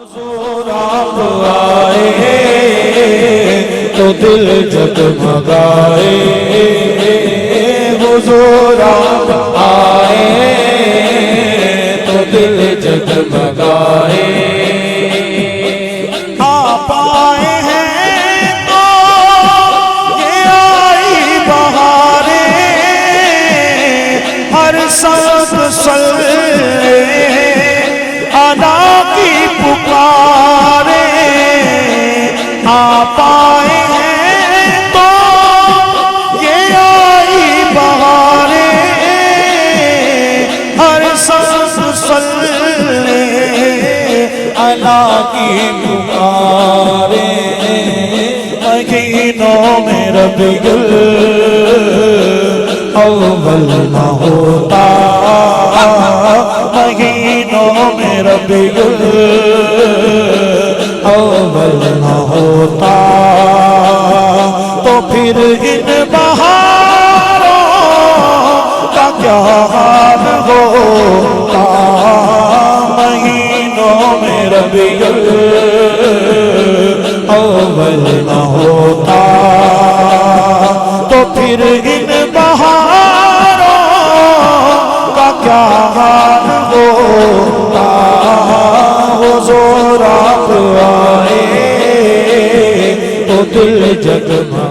حضور آپ آئے تو دل جگمگائے، حضور آپ آئے تو دل جگمگائے۔ آپ آئے ہیں تو یہ آئی بہاریں، ہر سب سلے ادا کی پکارے۔ آپ آئے ہیں تو یہ آئی بہاریں، ہر سب سلے ادا کی پکارے۔ مہینوں میں ربیع الاول نہ ہوتا، مہینوں میں ربیع الاول نہ ہوتا تو پھر ان بہاروں کا کیا حال ہوتا۔ مہینوں میں ربیع الاول نہ ہوتا تو پھر ان بہاروں کا کیا حال ہوتا۔ حضور آپ آئے تو دل جگمگائے۔